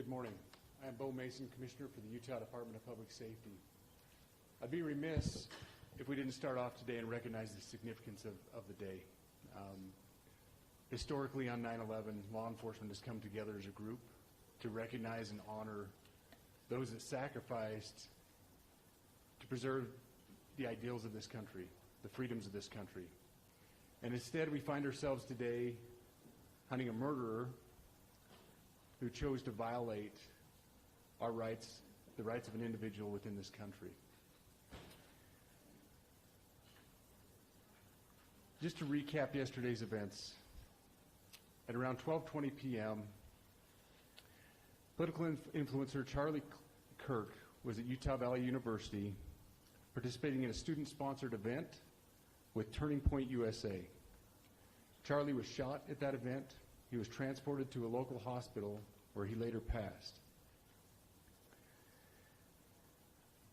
Good morning. I am Bo Mason, Commissioner for the Utah Department of Public Safety. I'd be remiss if we didn't start off today and recognize the significance of the day. Historically, on 9/11, law enforcement has come together as a group to recognize and honor those that sacrificed to preserve the ideals of this country, the freedoms of this country. And instead, we find ourselves today hunting a murderer who chose to violate our rights, the rights of an individual within this country. Just to recap yesterday's events, at around 12:20 p.m., political influencer Charlie Kirk was at Utah Valley University participating in a student-sponsored event with Turning Point USA. Charlie was shot at that event. He was transported to a local hospital where he later passed.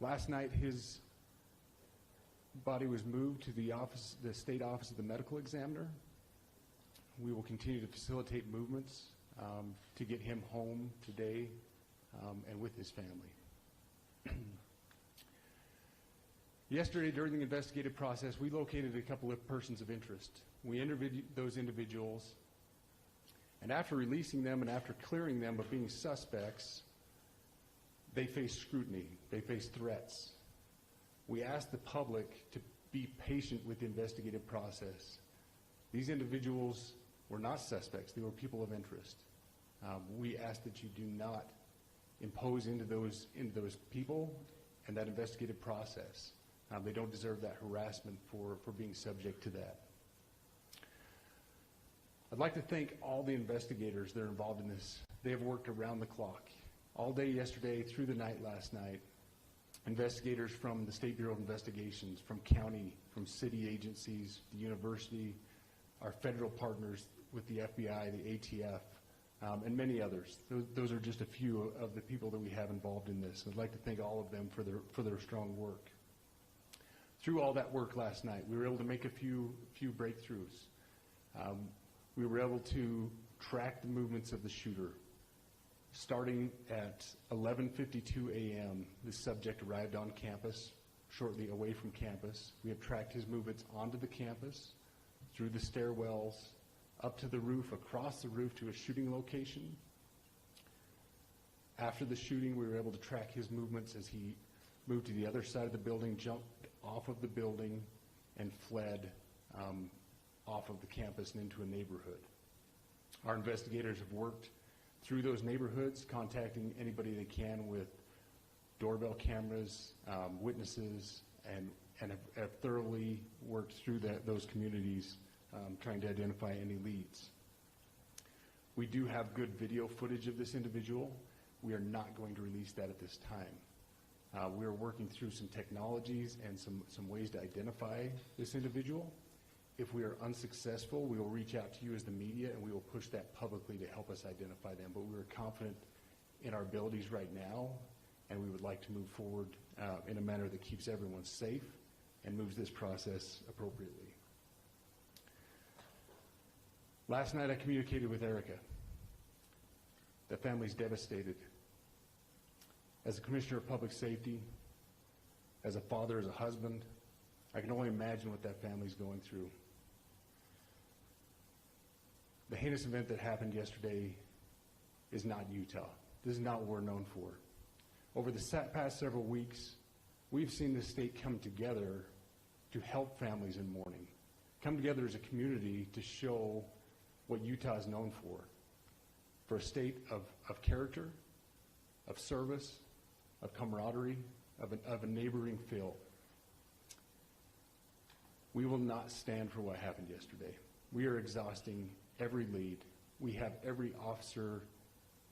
Last night, his body was moved to the state office of the medical examiner. We will continue to facilitate movements to get him home today and with his family. Yesterday, during the investigative process, we located a couple of persons of interest. We interviewed those individuals, and after releasing them and after clearing them of being suspects, they face scrutiny, they face threats. We asked the public to be patient with the investigative process. These individuals were not suspects, they were people of interest. We ask that you do not impose into those people and that investigative process. They don't deserve that harassment for being subject to that. I'd like to thank all the investigators that are involved in this. They have worked around the clock, all day yesterday, through the night last night. Investigators from the State Bureau of Investigations, from county, from city agencies, the university, our federal partners with the FBI, the ATF, and many others. Those are just a few of the people that we have involved in this. I'd like to thank all of them for their strong work. Through all that work last night, we were able to make a few breakthroughs. We were able to track the movements of the shooter. Starting at 11:52 a.m., the subject arrived on campus, shortly away from campus. We have tracked his movements onto the campus, through the stairwells, up to the roof, across the roof to a shooting location. After the shooting, we were able to track his movements as he moved to the other side of the building, jumped off of the building, and fled off of the campus and into a neighborhood. Our investigators have worked through those neighborhoods, contacting anybody they can with doorbell cameras, witnesses, and have thoroughly worked through those communities, trying to identify any leads. We do have good video footage of this individual. We are not going to release that at this time. We are working through some technologies and some ways to identify this individual. If we are unsuccessful, we will reach out to you as the media and we will push that publicly to help us identify them. But we are confident in our abilities right now, and we would like to move forward in a manner that keeps everyone safe and moves this process appropriately. Last night I communicated with Erica. The family's devastated. As a Commissioner of Public Safety, as a father, as a husband, I can only imagine what that family's going through. The heinous event that happened yesterday is not Utah. This is not what we're known for. Over the past several weeks, we've seen the state come together to help families in mourning, come together as a community to show what Utah is known for a state of character, of service, of camaraderie, of a neighboring feel. We will not stand for what happened yesterday. We are exhausting every lead. We have every officer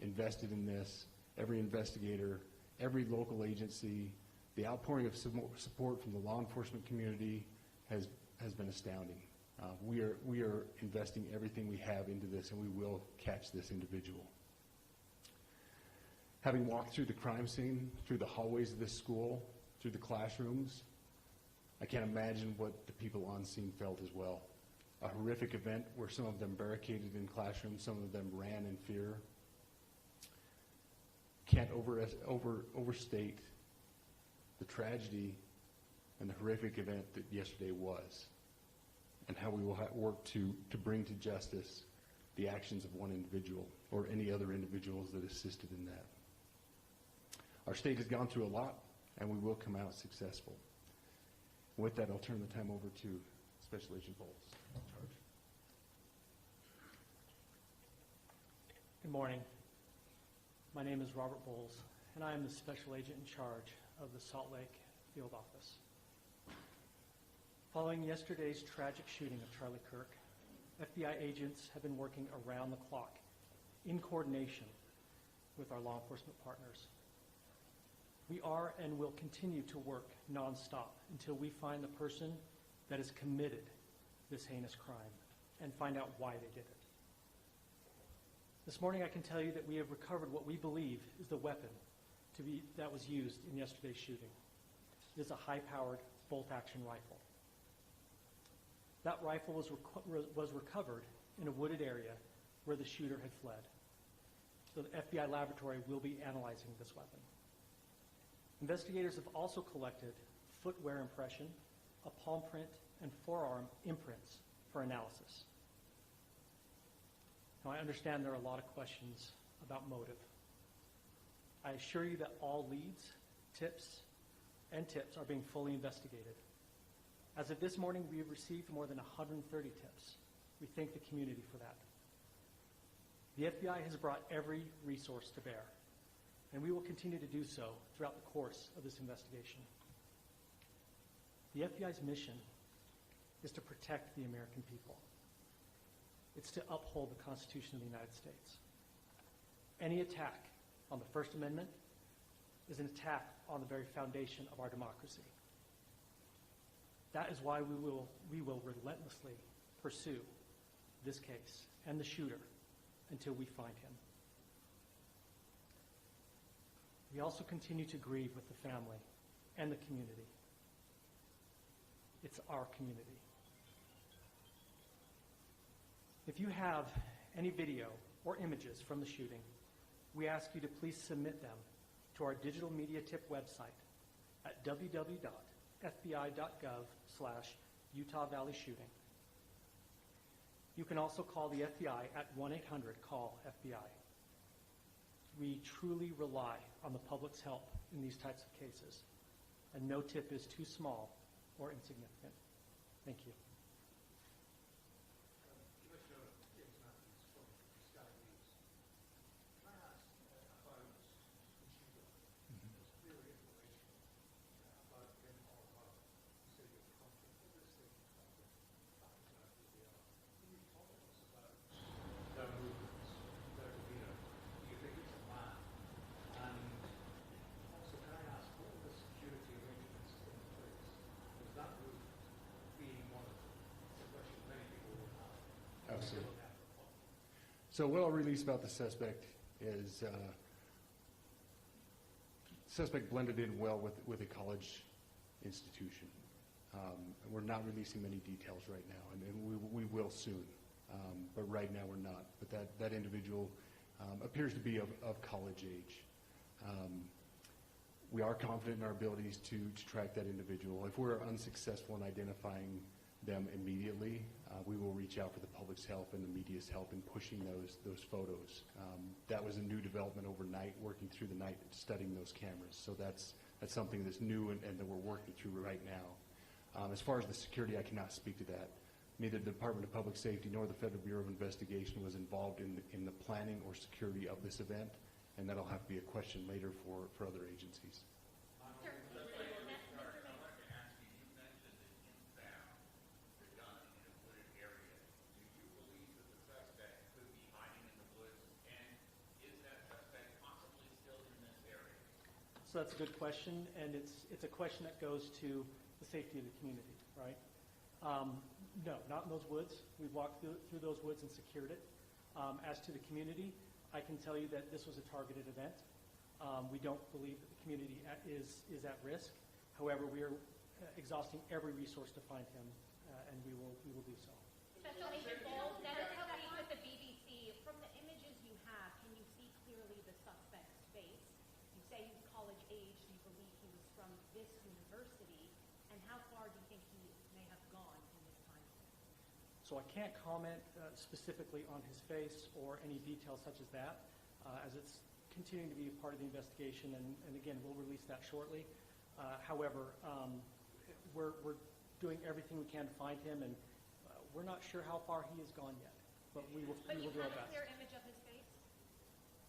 invested in this, every investigator, every local agency. The outpouring of support from the law enforcement community has been astounding. We are investing everything we have into this, and we will catch this individual. Having walked through the crime scene, through the hallways of this school, through the classrooms, I can't imagine what the people on scene felt as well. A horrific event where some of them barricaded in classrooms, some of them ran in fear. can't overstate the tragedy and the horrific event that yesterday was, and how we will work to bring to justice the actions of one individual or any other individuals that assisted in that. Our state has gone through a lot, and we will come out successful. With that, I'll turn the time over to Special Agent Bowles. Good morning. My name is Robert Bowles, and I am the Special Agent in charge of the Salt Lake Field Office. Following yesterday's tragic shooting of Charlie Kirk, FBI agents have been working around the clock in coordination with our law enforcement partners. We are and will continue to work nonstop until we find the person that has committed this heinous crime and find out why they did it. This morning I can tell you that we have recovered what we believe is the weapon that was used in yesterday's shooting. It is a high-powered bolt-action rifle. That rifle was recovered in a wooded area where the shooter had fled. So the FBI laboratory will be analyzing this weapon. Investigators have also collected footwear impression, a palm print, and forearm imprints for analysis. Now, I understand there are a lot of questions about motive. I assure you that all leads, tips are being fully investigated. As of this morning, we have received more than 130 tips. We thank the community for that. The FBI has brought every resource to bear, and we will continue to do so throughout the course of this investigation. The FBI's mission is to protect the American people. It's to uphold the Constitution of the United States. Any attack on the First Amendment is an attack on the very foundation of our democracy. That is why we will relentlessly pursue this case and the shooter until we find him. We also continue to grieve with the family and the community. It's our community. If you have any video or images from the shooting, we ask you to please submit them to our digital media tip website at www.fbi.gov/Utah Valley Shooting. You can also call the FBI at 1-800-CALL-FBI. We truly rely on the public's help in these types of cases, and no tip is too small or insignificant. Thank you. Absolutely. So what I'll release about the suspect is suspect blended in well with a college institution. We're not releasing many details right now, and we will soon, but right now we're not. But that individual appears to be of college age. We are confident in our abilities to track that individual. If we're unsuccessful in identifying them immediately, we will reach out for the public's help and the media's help in pushing those photos. That was a new development overnight, working through the night, studying those cameras. So that's something that's new and that we're working through right now. As far as the security, I cannot speak to that. Neither the Department of Public Safety nor the Federal Bureau of Investigation was involved in the planning or security of this event, and that'll have to be a question later for other agencies. So that's a good question, and it's a question that goes to the safety of the community, right? No, not in those woods. We've walked through those woods and secured it. As to the community, I can tell you that this was a targeted event. We don't believe that the community is at risk. However, we are exhausting every resource to find him, and we will do so. Special Agent Bowles, that is helping with the BBC. From the images you have, can you see clearly the suspect's face? age do you believe he was from this university, and how far do you think he may have gone in this time? So I can't comment specifically on his face or any details such as that, as it's continuing to be a part of the investigation, and again, we'll release that shortly. However, we're doing everything we can to find him, and we're not sure how far he has gone yet, but we will But you do our have a best. clear image of his face?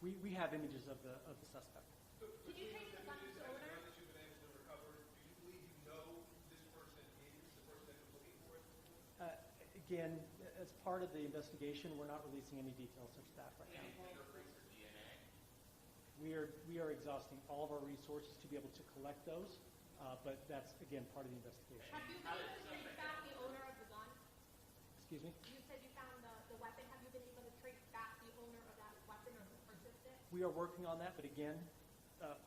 We have images of the suspect. Did you trace the gun's owner? That you've been able to recover, do you believe you know this person is the person that you're looking for? Again, as part of the investigation, we're not releasing any details such as that right now. Fingerprints or DNA? We are exhausting all of our resources to be able to collect those, but that's, again, part of the investigation. Have you been able to trace back the owner of the gun? Excuse me? You said you found the weapon. Have you been able to trace back the owner of that weapon or who purchased it? We are working on that, but again,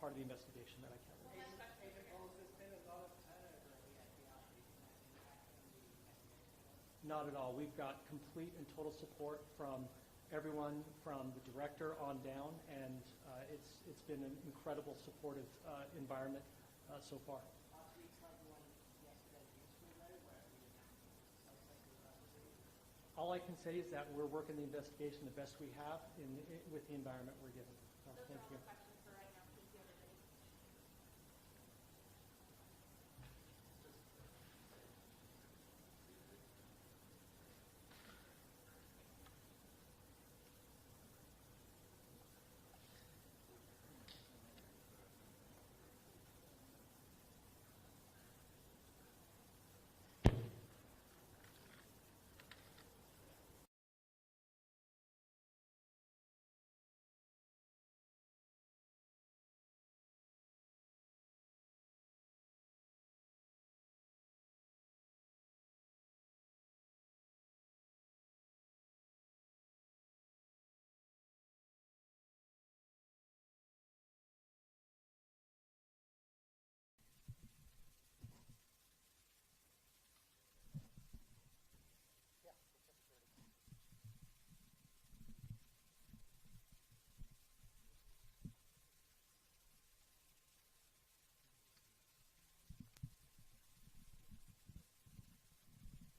part of the investigation that I can't release. Not at all. We've got complete and total support from everyone, from the director on down, and it's been an incredible supportive environment so far. All I can say is that we're working the investigation the best we have with the environment we're given. Thank you. Questions.